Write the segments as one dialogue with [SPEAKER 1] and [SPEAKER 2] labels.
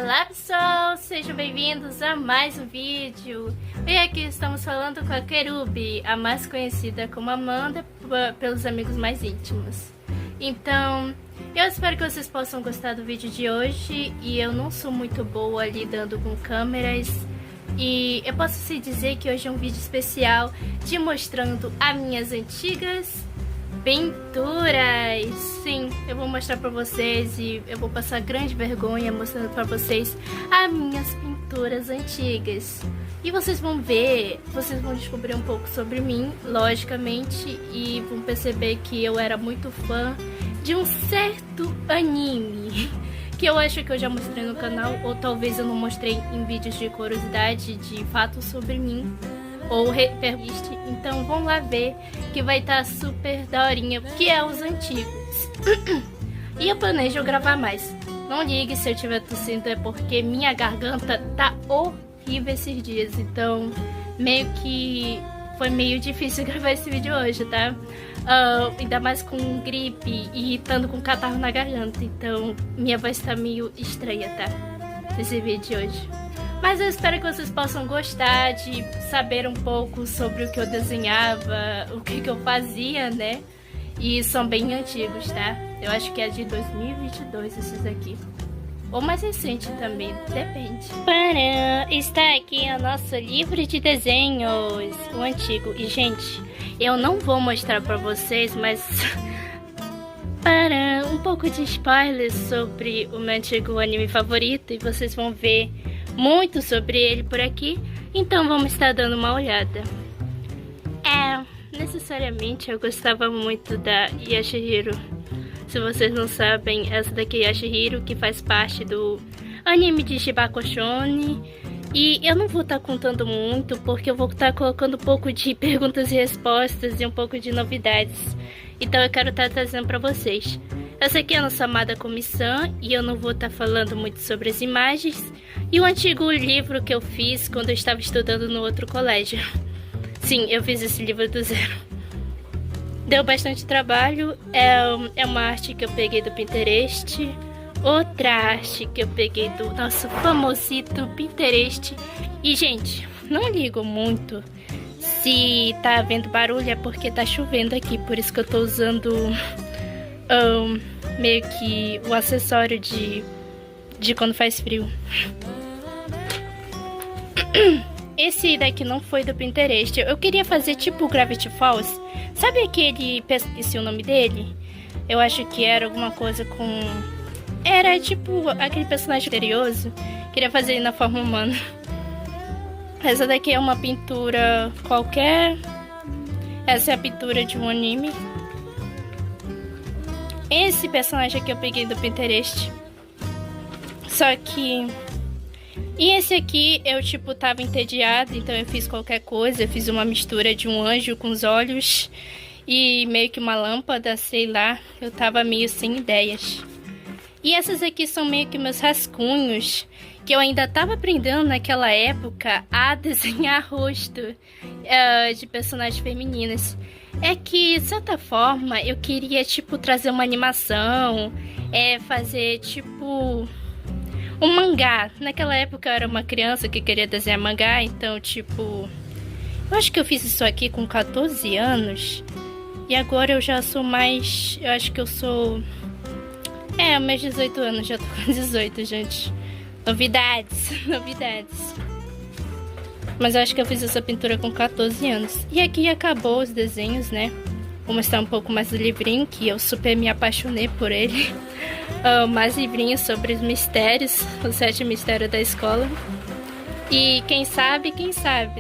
[SPEAKER 1] Olá pessoal, sejam bem-vindos a mais um vídeo. E aqui estamos falando com a Kerubi, a mais conhecida como Amanda pelos amigos mais íntimos. Então, eu espero que vocês possam gostar do vídeo de hoje. E eu não sou muito boa lidando com câmeras, e eu posso se dizer que hoje é um vídeo especial de mostrando as minhas antigas pinturas. Sim, eu vou mostrar pra vocês e eu vou passar grande vergonha mostrando pra vocês as minhas pinturas antigas. E vocês vão ver, vocês vão descobrir um pouco sobre mim, logicamente, e vão perceber que eu era muito fã de um certo anime que eu acho que eu já mostrei no canal, ou talvez eu não mostrei em vídeos de curiosidade, de fatos sobre mim, ou reperviste. Então vamos lá ver, que vai estar super daorinha, que é os antigos. E eu planejo gravar mais. Não ligue se eu estiver tossindo, é porque minha garganta tá horrível esses dias. Então meio que foi meio difícil gravar esse vídeo hoje, tá? Ainda mais com gripe e estando com catarro na garganta. Então minha voz tá meio estranha, tá? Nesse vídeo de hoje. Mas eu espero que vocês possam gostar de saber um pouco sobre o que eu desenhava, o que eu fazia, né? E são bem antigos, tá? Eu acho que é de 2022 esses aqui. Ou mais recente também, depende. Está aqui o nosso livro de desenhos, o antigo. E, gente, eu não vou mostrar pra vocês, mas um pouco de spoilers sobre o meu antigo anime favorito. E vocês vão ver muito sobre ele por aqui, então vamos estar dando uma olhada. Necessariamente eu gostava muito da Yashihiro. Se vocês não sabem, essa daqui é Yashihiro, que faz parte do anime de Shibako Shonen. E eu não vou estar contando muito, porque eu vou estar colocando um pouco de perguntas e respostas e um pouco de novidades. Então eu quero estar trazendo para vocês. Essa aqui é a nossa amada comissão, e eu não vou estar falando muito sobre as imagens. E o antigo livro que eu fiz quando eu estava estudando no outro colégio. Sim, eu fiz esse livro do zero. Deu bastante trabalho. É uma arte que eu peguei do Pinterest. Outra arte que eu peguei do nosso famosito Pinterest. E, gente, não ligo muito se tá havendo barulho, é porque tá chovendo aqui. Por isso que eu tô usando meio que o acessório de quando faz frio. Esse daqui não foi do Pinterest. Eu queria fazer tipo Gravity Falls. Sabe aquele... esqueci o nome dele? Eu acho que era alguma coisa com... Era tipo aquele personagem misterioso. Queria fazer ele na forma humana. Essa daqui é uma pintura qualquer. Essa é a pintura de um anime. Esse personagem aqui eu peguei do Pinterest. Só que... E esse aqui eu tipo tava entediada, então eu fiz qualquer coisa. Eu fiz uma mistura de um anjo com os olhos e meio que uma lâmpada, sei lá. Eu tava meio sem ideias. E essas aqui são meio que meus rascunhos, que eu ainda tava aprendendo naquela época a desenhar rosto de personagens femininas. É que, de certa forma, eu queria, tipo, trazer uma animação, fazer, tipo, um mangá. Naquela época eu era uma criança que queria desenhar mangá, então, tipo, eu acho que eu fiz isso aqui com 14 anos. E agora eu já sou mais, eu acho que eu sou... meus 18 anos, já tô com 18, gente. Novidades, novidades. Mas eu acho que eu fiz essa pintura com 14 anos. E aqui acabou os desenhos, né? Vou mostrar um pouco mais do livrinho, que eu super me apaixonei por ele. Mais livrinhos sobre os mistérios, os 7 mistérios da escola. E quem sabe,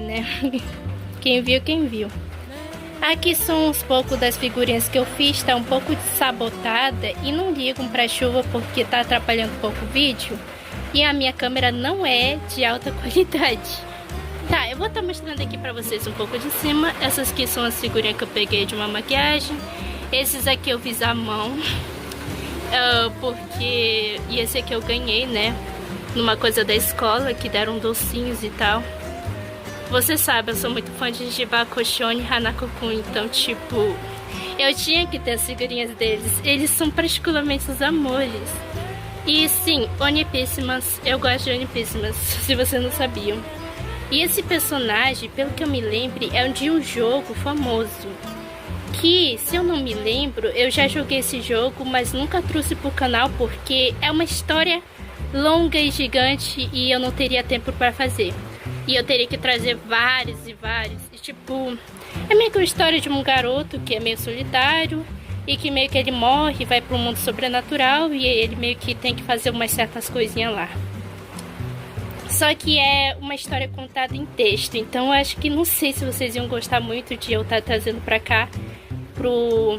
[SPEAKER 1] né? Quem viu, quem viu. Aqui são uns poucos das figurinhas que eu fiz, tá um pouco sabotada e não ligo pra chuva porque tá atrapalhando um pouco o vídeo. E a minha câmera não é de alta qualidade. Tá, eu vou estar mostrando aqui pra vocês um pouco de cima. Essas aqui são as figurinhas que eu peguei de uma maquiagem. Esses aqui eu fiz à mão. E esse aqui eu ganhei, né? Numa coisa da escola, que deram docinhos e tal. Você sabe, eu sou muito fã de Shibako Shonen e Hanako-kun, então, tipo, eu tinha que ter as figurinhas deles. Eles são particularmente os amores. E sim, Onipissimas, eu gosto de Onipissimas, se vocês não sabiam. E esse personagem, pelo que eu me lembre, é de um jogo famoso. Que, se eu não me lembro, eu já joguei esse jogo, mas nunca trouxe pro canal porque é uma história longa e gigante e eu não teria tempo para fazer. E eu teria que trazer vários e vários. E tipo, é meio que uma história de um garoto que é meio solitário e que meio que ele morre, vai para um mundo sobrenatural e ele meio que tem que fazer umas certas coisinhas lá. Só que é uma história contada em texto, então eu acho que não sei se vocês iam gostar muito de eu estar trazendo pra cá, pro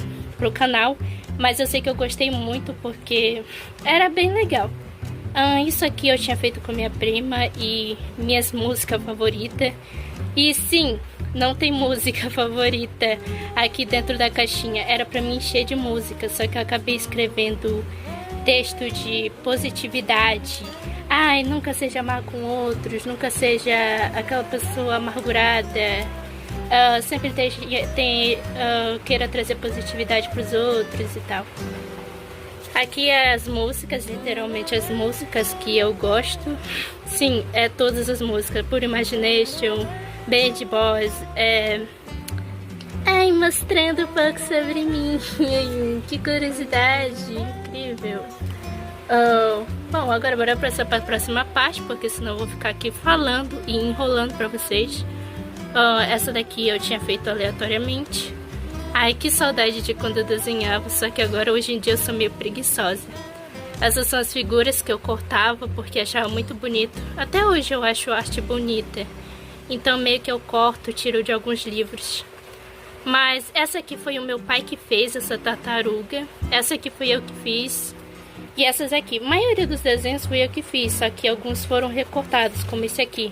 [SPEAKER 1] canal, mas eu sei que eu gostei muito porque era bem legal. Isso aqui eu tinha feito com minha prima e minhas músicas favoritas. E sim, não tem música favorita aqui dentro da caixinha, era pra me encher de música, só que eu acabei escrevendo texto de positividade. Ai, nunca seja má com outros, nunca seja aquela pessoa amargurada. Sempre queira trazer positividade pros outros e tal. Aqui é as músicas, literalmente as músicas que eu gosto. Sim, é todas as músicas. Pure Imagination, Bad Boys, Ai, mostrando um pouco sobre mim. Que curiosidade, incrível. Bom, agora bora para essa próxima parte, porque senão eu vou ficar aqui falando e enrolando pra vocês. Essa daqui eu tinha feito aleatoriamente. Ai, que saudade de quando eu desenhava, só que agora hoje em dia eu sou meio preguiçosa. Essas são as figuras que eu cortava porque achava muito bonito. Até hoje eu acho a arte bonita. Então meio que eu corto, tiro de alguns livros. Mas essa aqui foi o meu pai que fez, essa tartaruga. Essa aqui foi eu que fiz. E essas aqui, a maioria dos desenhos fui eu que fiz, só que alguns foram recortados, como esse aqui,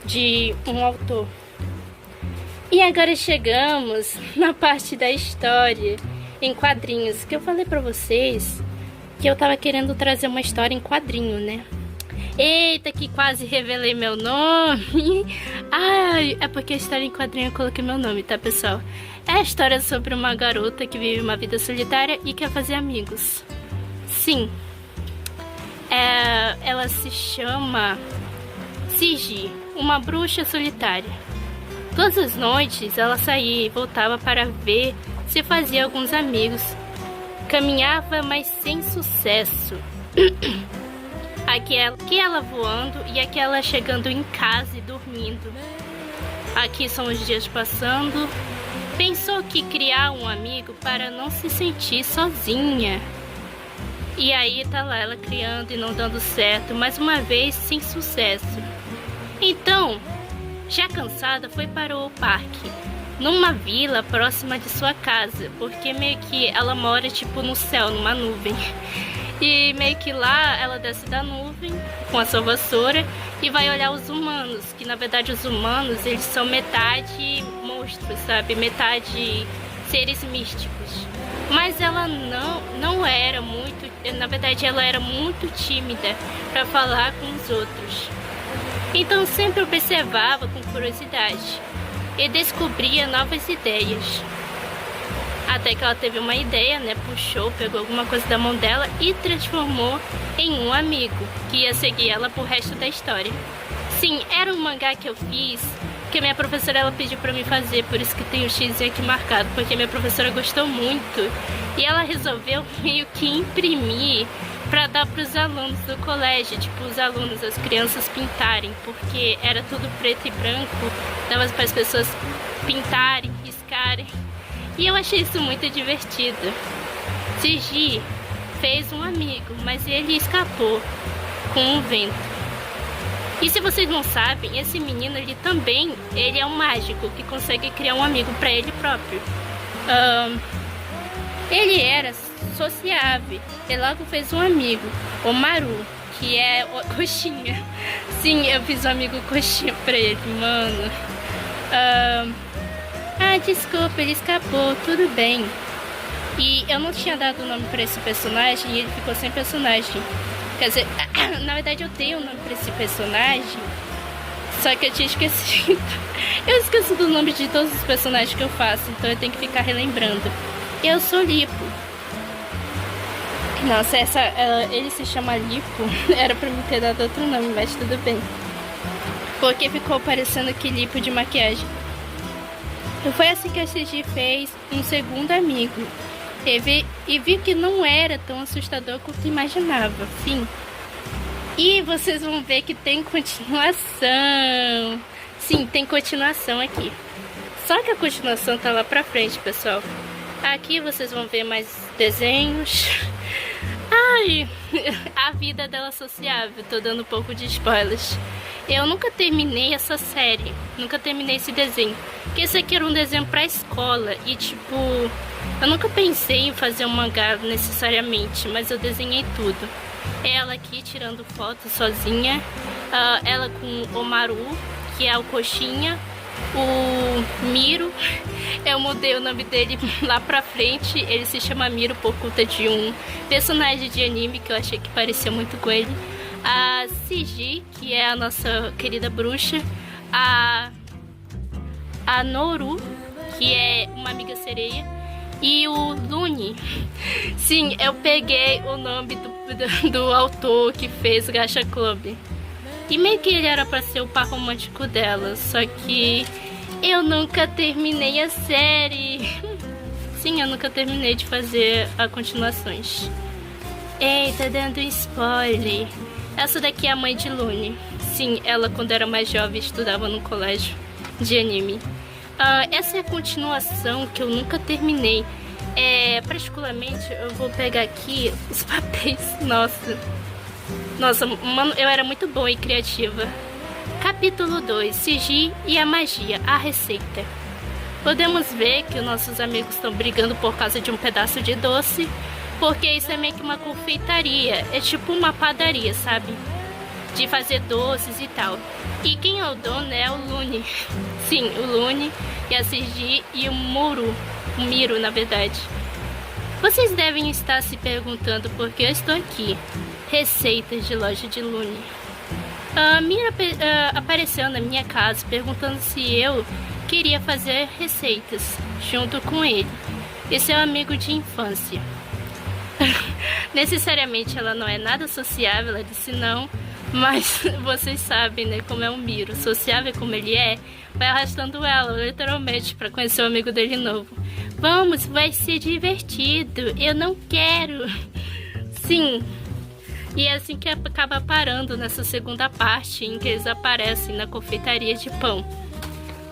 [SPEAKER 1] de um autor. E agora chegamos na parte da história em quadrinhos, que eu falei pra vocês que eu tava querendo trazer uma história em quadrinho, né? Eita, que quase revelei meu nome. Ai, é porque a história em quadrinho eu coloquei meu nome, tá, pessoal? É a história sobre uma garota que vive uma vida solitária e quer fazer amigos. Sim, ela se chama Sigi, uma bruxa solitária. Todas as noites ela saía e voltava para ver se fazia alguns amigos. Caminhava, mas sem sucesso. Aqui ela voando e aquela chegando em casa e dormindo. Aqui são os dias passando. Pensou que criar um amigo para não se sentir sozinha. E aí tá lá ela criando e não dando certo, mais uma vez sem sucesso. Então, já cansada, foi para o parque, numa vila próxima de sua casa, porque meio que ela mora tipo no céu, numa nuvem. E meio que lá ela desce da nuvem com a sua vassoura e vai olhar os humanos, que na verdade os humanos eles são metade monstros, sabe? Metade seres místicos. Mas ela não era muito, na verdade ela era muito tímida para falar com os outros. Então sempre observava com curiosidade e descobria novas ideias. Até que ela teve uma ideia, né? Puxou, pegou alguma coisa da mão dela e transformou em um amigo que ia seguir ela pro resto da história. Sim, era um mangá que eu fiz, que minha professora ela pediu pra mim fazer, por isso que tem o X aqui marcado, porque minha professora gostou muito e ela resolveu meio que imprimir pra dar pros alunos do colégio, tipo os alunos, as crianças pintarem, porque era tudo preto e branco, dava para as pessoas pintarem, riscarem. E eu achei isso muito divertido. Sigi fez um amigo, mas ele escapou com o vento. E se vocês não sabem, esse menino ele é um mágico que consegue criar um amigo para ele próprio. Ele era sociável e logo fez um amigo, o Maru, que é o Coxinha. Sim, eu fiz um amigo Coxinha pra ele, mano. Desculpa, ele escapou, tudo bem. E eu não tinha dado o nome pra esse personagem e ele ficou sem personagem. Quer dizer, na verdade eu tenho o nome pra esse personagem, só que eu tinha esquecido. Eu esqueço do nome de todos os personagens que eu faço, então eu tenho que ficar relembrando. Eu sou Lipo. Nossa, ele se chama Lipo. Era pra me ter dado outro nome, mas tudo bem. Porque ficou parecendo que lipo de maquiagem. E foi assim que a CG fez um segundo amigo. E vi que não era tão assustador quanto imaginava. Fim. E vocês vão ver que tem continuação. Sim, tem continuação aqui. Só que a continuação tá lá pra frente, pessoal. Aqui vocês vão ver mais desenhos. Ai, a vida dela sociável. Tô dando um pouco de spoilers. Eu nunca terminei essa série. Nunca terminei esse desenho. Porque esse aqui era um desenho pra escola. E tipo, eu nunca pensei em fazer um mangá necessariamente. Mas eu desenhei tudo. Ela aqui tirando foto sozinha. Ela com o Maru, que é o coxinha. O Miro, eu mudei o nome dele lá pra frente. Ele se chama Miro por conta de um personagem de anime que eu achei que parecia muito com ele. A Siji, que é a nossa querida bruxa. A Noru, que é uma amiga sereia. E o Lune. Sim, eu peguei o nome do autor que fez Gacha Club. E meio que ele era pra ser o par romântico dela. Só que eu nunca terminei a série. Sim, eu nunca terminei de fazer as continuações. Eita, dando spoiler. Essa daqui é a mãe de Lune. Sim, ela quando era mais jovem estudava num colégio de anime. Essa é a continuação que eu nunca terminei. Particularmente, eu vou pegar aqui os papéis. Nossa, mano, eu era muito boa e criativa. Capítulo 2, Siji e a magia, a receita. Podemos ver que os nossos amigos estão brigando por causa de um pedaço de doce, porque isso é meio que uma confeitaria, é tipo uma padaria, sabe? De fazer doces e tal. E quem é o dono é o Lune. Sim, o Lune e a Siji e o Miro, na verdade. Vocês devem estar se perguntando por que eu estou aqui. Receitas de loja de Lune. A Mira apareceu na minha casa perguntando se eu queria fazer receitas junto com ele e seu amigo de infância. Necessariamente ela não é nada sociável, ela disse não, mas vocês sabem, né, como é o Miro, sociável como ele é, vai arrastando ela, literalmente, para conhecer o amigo dele novo. Vamos, vai ser divertido, eu não quero. Sim. E é assim que acaba parando nessa segunda parte em que eles aparecem na confeitaria de pão.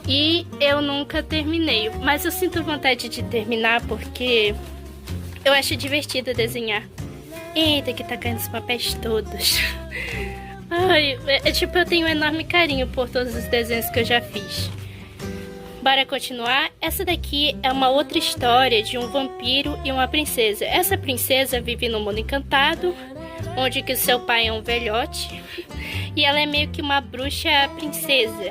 [SPEAKER 1] E eu nunca terminei, mas eu sinto vontade de terminar porque eu acho divertido desenhar. Eita, que tá caindo os papéis todos. Ai, tipo, eu tenho um enorme carinho por todos os desenhos que eu já fiz. Bora continuar? Essa daqui é uma outra história de um vampiro e uma princesa. Essa princesa vive no mundo encantado, onde que seu pai é um velhote, e ela é meio que uma bruxa princesa.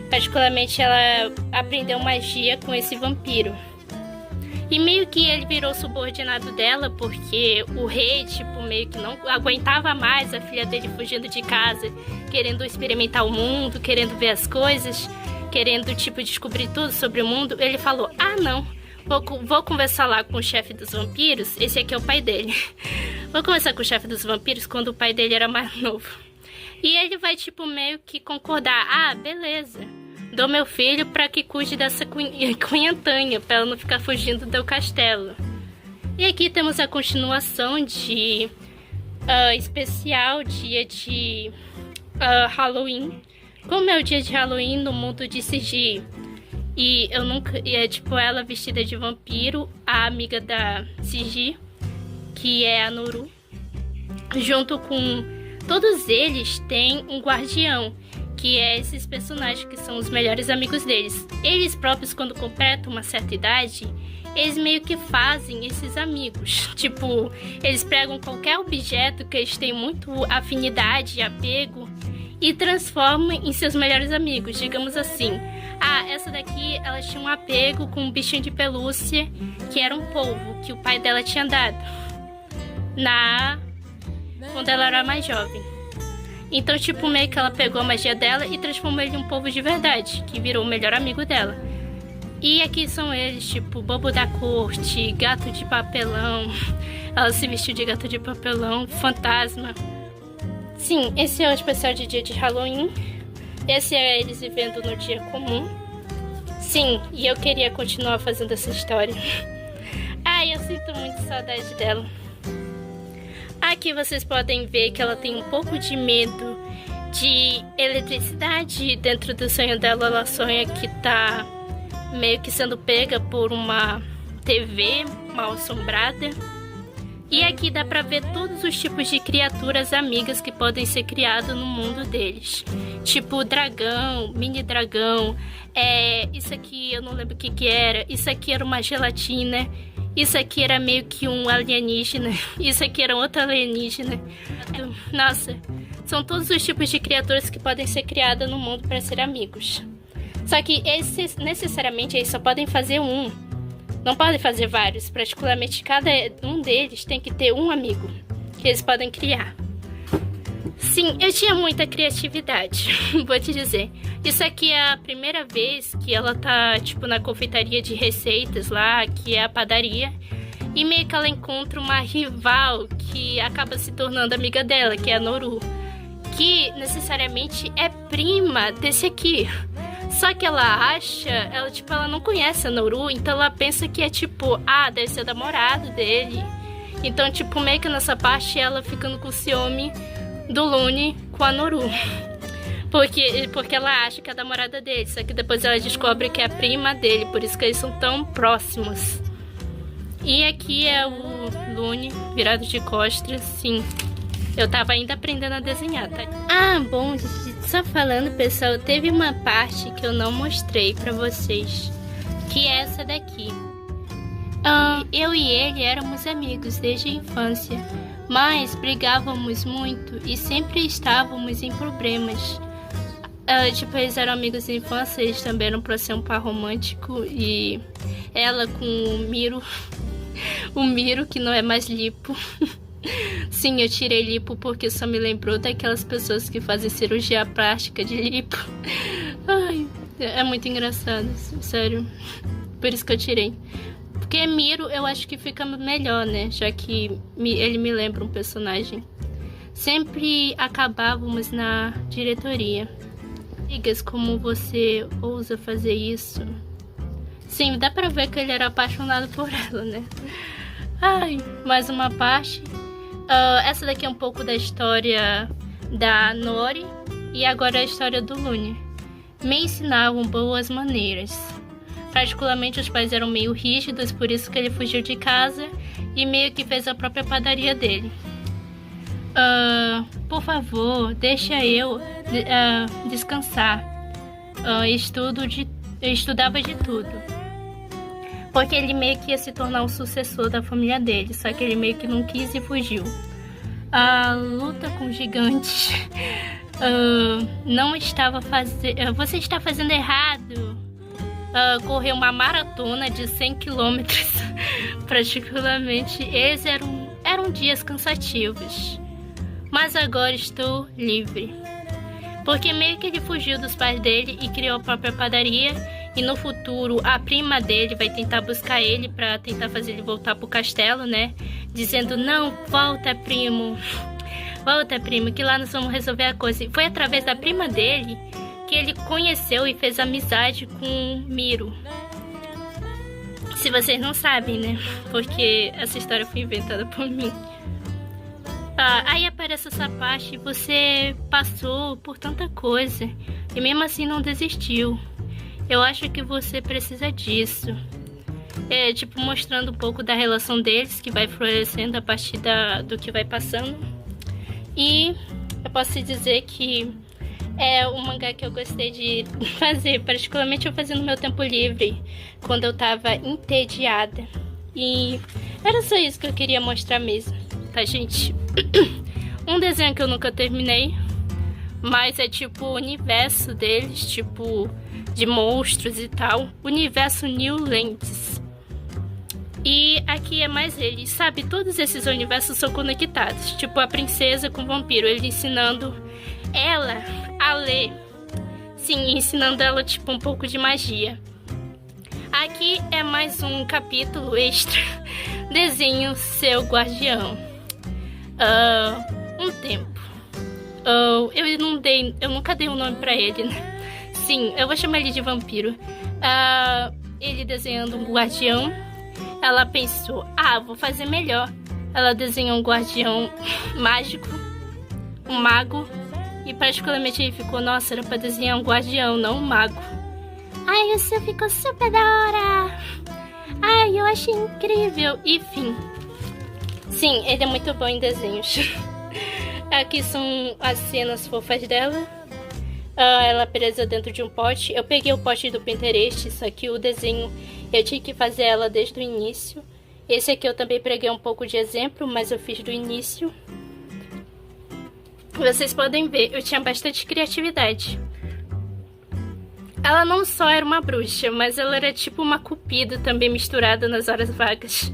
[SPEAKER 1] Particularmente ela aprendeu magia com esse vampiro. E meio que ele virou subordinado dela, porque o rei, tipo, meio que não aguentava mais a filha dele fugindo de casa, querendo experimentar o mundo, querendo ver as coisas, querendo, tipo, descobrir tudo sobre o mundo. Ele falou, não, vou conversar lá com o chefe dos vampiros, esse aqui é o pai dele. Vou conversar com o chefe dos vampiros quando o pai dele era mais novo. E ele vai, tipo, meio que concordar, beleza. Dou meu filho pra que cuide dessa cunhantanha, pra ela não ficar fugindo do castelo. E aqui temos a continuação de especial dia de Halloween. Como é o dia de Halloween no mundo de Siji. E eu nunca. E é tipo ela vestida de vampiro, a amiga da Siji, que é a Noru. Junto com todos eles tem um guardião, que é esses personagens que são os melhores amigos deles. Eles próprios, quando completam uma certa idade, eles meio que fazem esses amigos. Tipo, eles pegam qualquer objeto que eles têm muito afinidade e apego e transformam em seus melhores amigos, digamos assim. Essa daqui, ela tinha um apego com um bichinho de pelúcia, que era um polvo, que o pai dela tinha dado quando ela era mais jovem. Então, tipo, meio que ela pegou a magia dela e transformou ele em um polvo de verdade, que virou o melhor amigo dela. E aqui são eles, tipo, bobo da corte, gato de papelão. Ela se vestiu de gato de papelão, fantasma. Sim, esse é o especial de dia de Halloween. Esse é eles vivendo no dia comum. Sim, e eu queria continuar fazendo essa história. Ai, eu sinto muito saudade dela. Aqui vocês podem ver que ela tem um pouco de medo de eletricidade. Dentro do sonho dela, ela sonha que tá meio que sendo pega por uma TV mal assombrada. E aqui dá pra ver todos os tipos de criaturas amigas que podem ser criadas no mundo deles. Tipo dragão, mini dragão, isso aqui eu não lembro o que que era, isso aqui era uma gelatina, isso aqui era meio que um alienígena, isso aqui era outro alienígena. Nossa, são todos os tipos de criaturas que podem ser criadas no mundo para ser amigos. Só que esses, necessariamente, eles só podem fazer um. Não podem fazer vários. Particularmente, cada um deles tem que ter um amigo que eles podem criar. Sim, eu tinha muita criatividade, vou te dizer. Isso aqui é a primeira vez que ela tá, tipo, na confeitaria de receitas lá, que é a padaria. E meio que ela encontra uma rival que acaba se tornando amiga dela, que é a Noru. Que, necessariamente, é prima desse aqui. Só que ela acha, ela não conhece a Noru, então ela pensa que é tipo, deve ser o namorado dele. Então, tipo, meio que nessa parte ela ficando com ciúme do Lune com a Noru. Porque ela acha que é a namorada dele, só que depois ela descobre que é a prima dele, por isso que eles são tão próximos. E aqui é o Lune virado de costas, sim. Eu tava ainda aprendendo a desenhar, tá? Bom, só falando, pessoal, teve uma parte que eu não mostrei pra vocês, que é essa daqui. Eu e ele éramos amigos desde a infância, mas brigávamos muito e sempre estávamos em problemas. Tipo, eles eram amigos de infância, eles também eram pra ser um par romântico, e ela com o Miro, o Miro que não é mais lipo. Sim, eu tirei lipo porque só me lembrou daquelas pessoas que fazem cirurgia plástica de lipo. Ai, é muito engraçado, sério. Por isso que eu tirei. Porque Miro eu acho que fica melhor, né? Já que ele me lembra um personagem. Sempre acabávamos na diretoria. Amigas, como você ousa fazer isso? Sim, dá pra ver que ele era apaixonado por ela, né? Ai, mais uma parte. Essa daqui é um pouco da história da Nori e agora a história do Lune. Me ensinavam boas maneiras. Particularmente os pais eram meio rígidos, por isso que ele fugiu de casa e meio que fez a própria padaria dele. Por favor, deixa eu descansar. Eu estudava de tudo. Porque ele meio que ia se tornar o sucessor da família dele, só que ele meio que não quis e fugiu. A luta com gigantes. Você está fazendo errado. Correr uma maratona de 100 km. Particularmente, eles eram dias cansativos. Mas agora estou livre. Porque meio que ele fugiu dos pais dele e criou a própria padaria. E no futuro, a prima dele vai tentar buscar ele pra tentar fazer ele voltar pro castelo, né? Dizendo, não, volta, primo. Volta, primo, que lá nós vamos resolver a coisa. E foi através da prima dele que ele conheceu e fez amizade com Miro. Se vocês não sabem, né? Porque essa história foi inventada por mim. Aí aparece essa parte, você passou por tanta coisa e mesmo assim não desistiu. Eu acho que você precisa disso. Tipo, mostrando um pouco da relação deles, que vai florescendo a partir do que vai passando. E eu posso te dizer que é um mangá que eu gostei de fazer. Particularmente eu fazia no meu tempo livre, quando eu tava entediada. E era só isso que eu queria mostrar mesmo, tá, gente? Um desenho que eu nunca terminei, mas é tipo o universo deles, tipo de monstros e tal, universo New Lands. E aqui é mais ele, sabe? Todos esses universos são conectados, tipo a princesa com o vampiro, ele ensinando ela a ler. Sim, ensinando ela tipo um pouco de magia. Aqui é mais um capítulo extra. Desenho seu guardião. Um tempo. Eu nunca dei um nome pra ele, né? Sim, eu vou chamar ele de vampiro. Ele desenhando um guardião. Ela pensou, vou fazer melhor. Ela desenhou um guardião mágico, um mago. E particularmente ele ficou, nossa, era pra desenhar um guardião, não um mago. Ai, o seu ficou super da hora. Ai, eu achei incrível. Enfim. Sim, ele é muito bom em desenhos. Aqui são as cenas fofas dela. Ela presa dentro de um pote. Eu peguei o pote do Pinterest, só que o desenho eu tinha que fazer ela desde o início. Esse aqui eu também preguei um pouco de exemplo, mas eu fiz do início. Vocês podem ver, eu tinha bastante criatividade. Ela não só era uma bruxa, mas ela era tipo uma cupido também misturada nas horas vagas.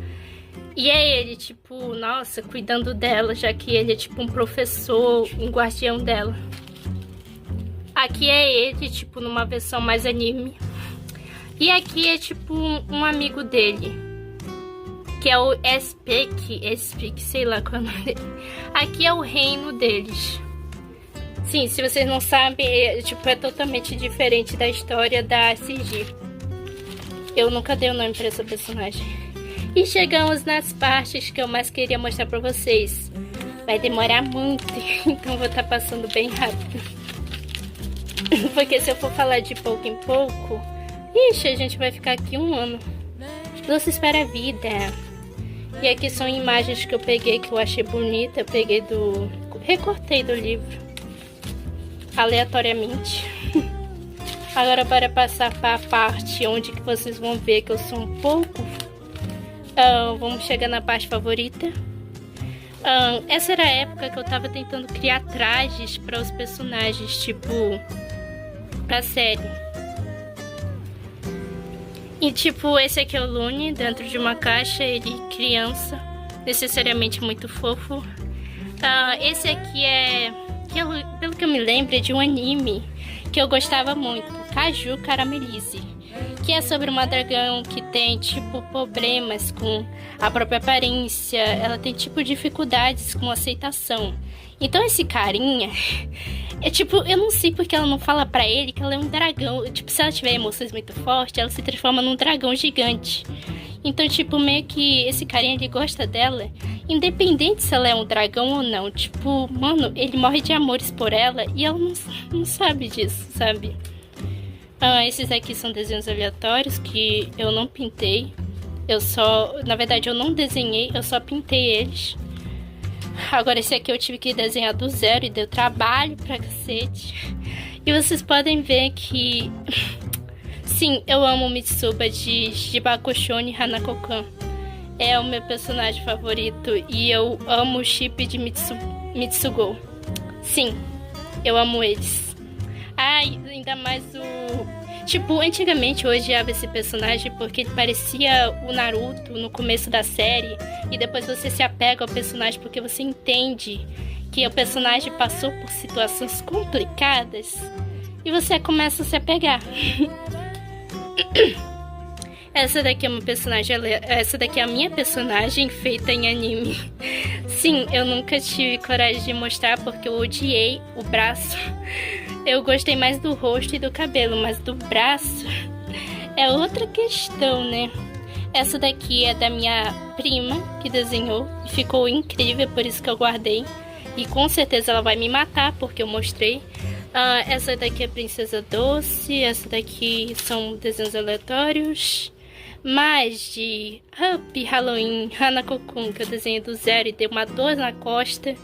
[SPEAKER 1] E é ele, tipo, nossa, cuidando dela, já que ele é tipo um professor, um guardião dela. Aqui é ele, tipo, numa versão mais anime. E aqui é tipo um amigo dele, que é o Espik, sei lá qual é o nome dele. Aqui é o reino deles. Sim, se vocês não sabem, é totalmente diferente da história da Sigi. Eu nunca dei o nome pra essa personagem. E chegamos nas partes que eu mais queria mostrar pra vocês. Vai demorar muito, então vou estar passando bem rápido. Porque se eu for falar de pouco em pouco, ixi, a gente vai ficar aqui um ano. Doces para a vida. E aqui são imagens que eu peguei, que eu achei bonita. Eu peguei recortei do livro. Aleatoriamente. Agora para passar para a parte onde que vocês vão ver que eu sou um pouco. Vamos chegar na parte favorita. Essa era a época que eu tava tentando criar trajes para os personagens, tipo, pra série. E tipo, esse aqui é o Lune dentro de uma caixa, ele criança, necessariamente muito fofo. Esse aqui pelo que eu me lembro, é de um anime que eu gostava muito, Kaju Caramelize, que é sobre uma dragão que tem, tipo, problemas com a própria aparência, ela tem, tipo, dificuldades com aceitação. Então esse carinha, eu não sei porque ela não fala pra ele que ela é um dragão. Tipo, se ela tiver emoções muito fortes, ela se transforma num dragão gigante. Então, tipo, meio que esse carinha, ele gosta dela, independente se ela é um dragão ou não. Tipo, mano, ele morre de amores por ela e ela não sabe disso, sabe? Esses aqui são desenhos aleatórios que eu não pintei. Na verdade, eu não desenhei, eu só pintei eles. Agora esse aqui eu tive que desenhar do zero e deu trabalho pra cacete. E vocês podem ver que... Sim, eu amo Mitsuba de Bakushoni Hanako-kan. É o meu personagem favorito e eu amo o chip de Mitsugo. Sim, eu amo eles. Ainda mais o... Tipo, antigamente eu odiava esse personagem porque ele parecia o Naruto no começo da série. E depois você se apega ao personagem porque você entende que o personagem passou por situações complicadas. E você começa a se apegar. Essa daqui é a minha personagem feita em anime. Sim, eu nunca tive coragem de mostrar porque eu odiei o braço. Eu gostei mais do rosto e do cabelo, mas do braço é outra questão, né? Essa daqui é da minha prima que desenhou e ficou incrível, por isso que eu guardei. E com certeza ela vai me matar porque eu mostrei. Essa daqui é Princesa Doce, essa daqui são desenhos aleatórios. Mais de Up Halloween Hanako-kun, que eu desenhei do zero e dei uma dor na costa.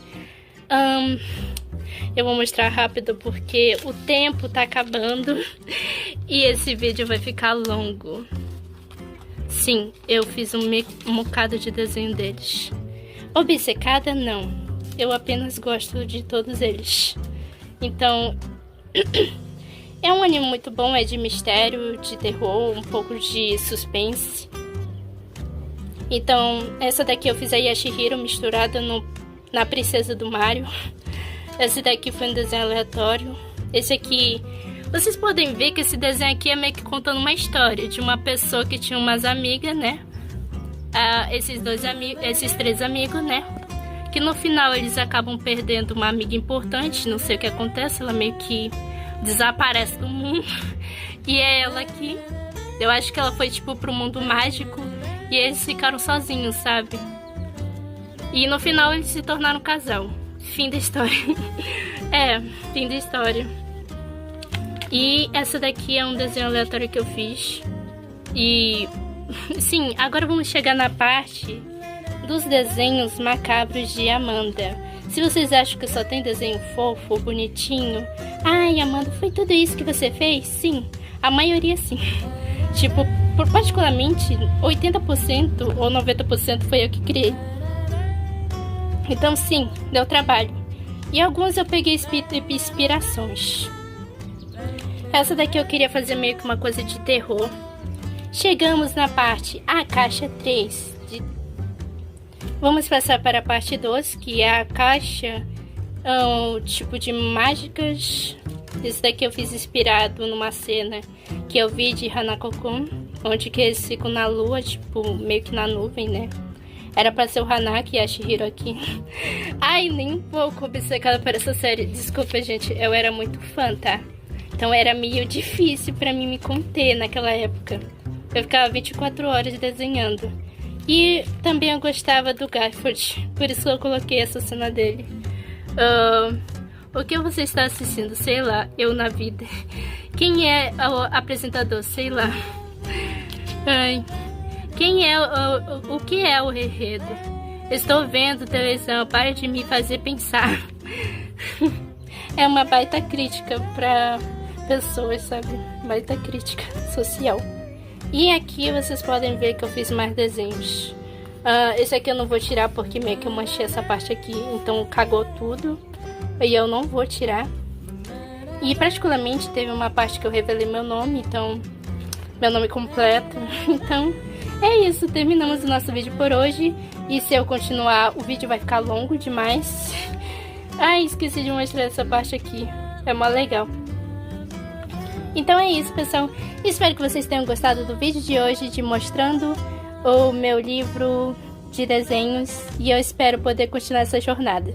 [SPEAKER 1] Eu vou mostrar rápido porque o tempo tá acabando e esse vídeo vai ficar longo. Sim, eu fiz um bocado de desenho deles. Obcecada, não. Eu apenas gosto de todos eles. Então, é um anime muito bom, é de mistério, de terror, um pouco de suspense. Então, essa daqui eu fiz a Yashihiro misturada na Princesa do Mario. Esse daqui foi um desenho aleatório. Esse aqui, Vocês podem ver que esse desenho aqui é meio que contando uma história de uma pessoa que tinha umas amigas, né? Esses três amigos, né? Que no final eles acabam perdendo uma amiga importante, não sei o que acontece, ela meio que desaparece do mundo. E é ela aqui. Eu acho que ela foi tipo pro mundo mágico e eles ficaram sozinhos, sabe? E no final eles se tornaram um casal. Fim da história. Fim da história. E essa daqui é um desenho aleatório que eu fiz. E sim, agora vamos chegar na parte dos desenhos macabros de Amanda. Se vocês acham que só tem desenho fofo, bonitinho, ai, Amanda, foi tudo isso que você fez? Sim, a maioria sim. Tipo, particularmente 80% ou 90% foi eu que criei. Então sim, deu trabalho. E alguns eu peguei inspirações. Essa daqui eu queria fazer meio que uma coisa de terror. Chegamos na parte A Caixa 3. Vamos passar para a parte 2, que é a caixa tipo de mágicas. Esse daqui eu fiz inspirado numa cena que eu vi de Hanako-kun, onde que eles ficam na lua, tipo, meio que na nuvem, né? Era pra ser o Hanaki e a Chihiro aqui. Ai, nem um pouco obcecada por essa série. Desculpa, gente, eu era muito fã, tá? Então era meio difícil pra mim me conter naquela época. Eu ficava 24 horas desenhando. E também eu gostava do Garfield, por isso eu coloquei essa cena dele. O que você está assistindo? Sei lá, eu na vida. Quem é o apresentador? Sei lá. Ai... Quem é o que é o enredo? Estou vendo televisão, para de me fazer pensar. É uma baita crítica para pessoas, sabe? Baita crítica social. E aqui vocês podem ver que eu fiz mais desenhos. Esse aqui eu não vou tirar porque meio que eu manchei essa parte aqui, então cagou tudo. E eu não vou tirar. E particularmente teve uma parte que eu revelei meu nome, então... Meu nome completo, então... É isso, terminamos o nosso vídeo por hoje. E se eu continuar, o vídeo vai ficar longo demais. Ai, esqueci de mostrar essa parte aqui. É mó legal. Então é isso, pessoal. Espero que vocês tenham gostado do vídeo de hoje, de mostrando o meu livro de desenhos. E eu espero poder continuar essa jornada.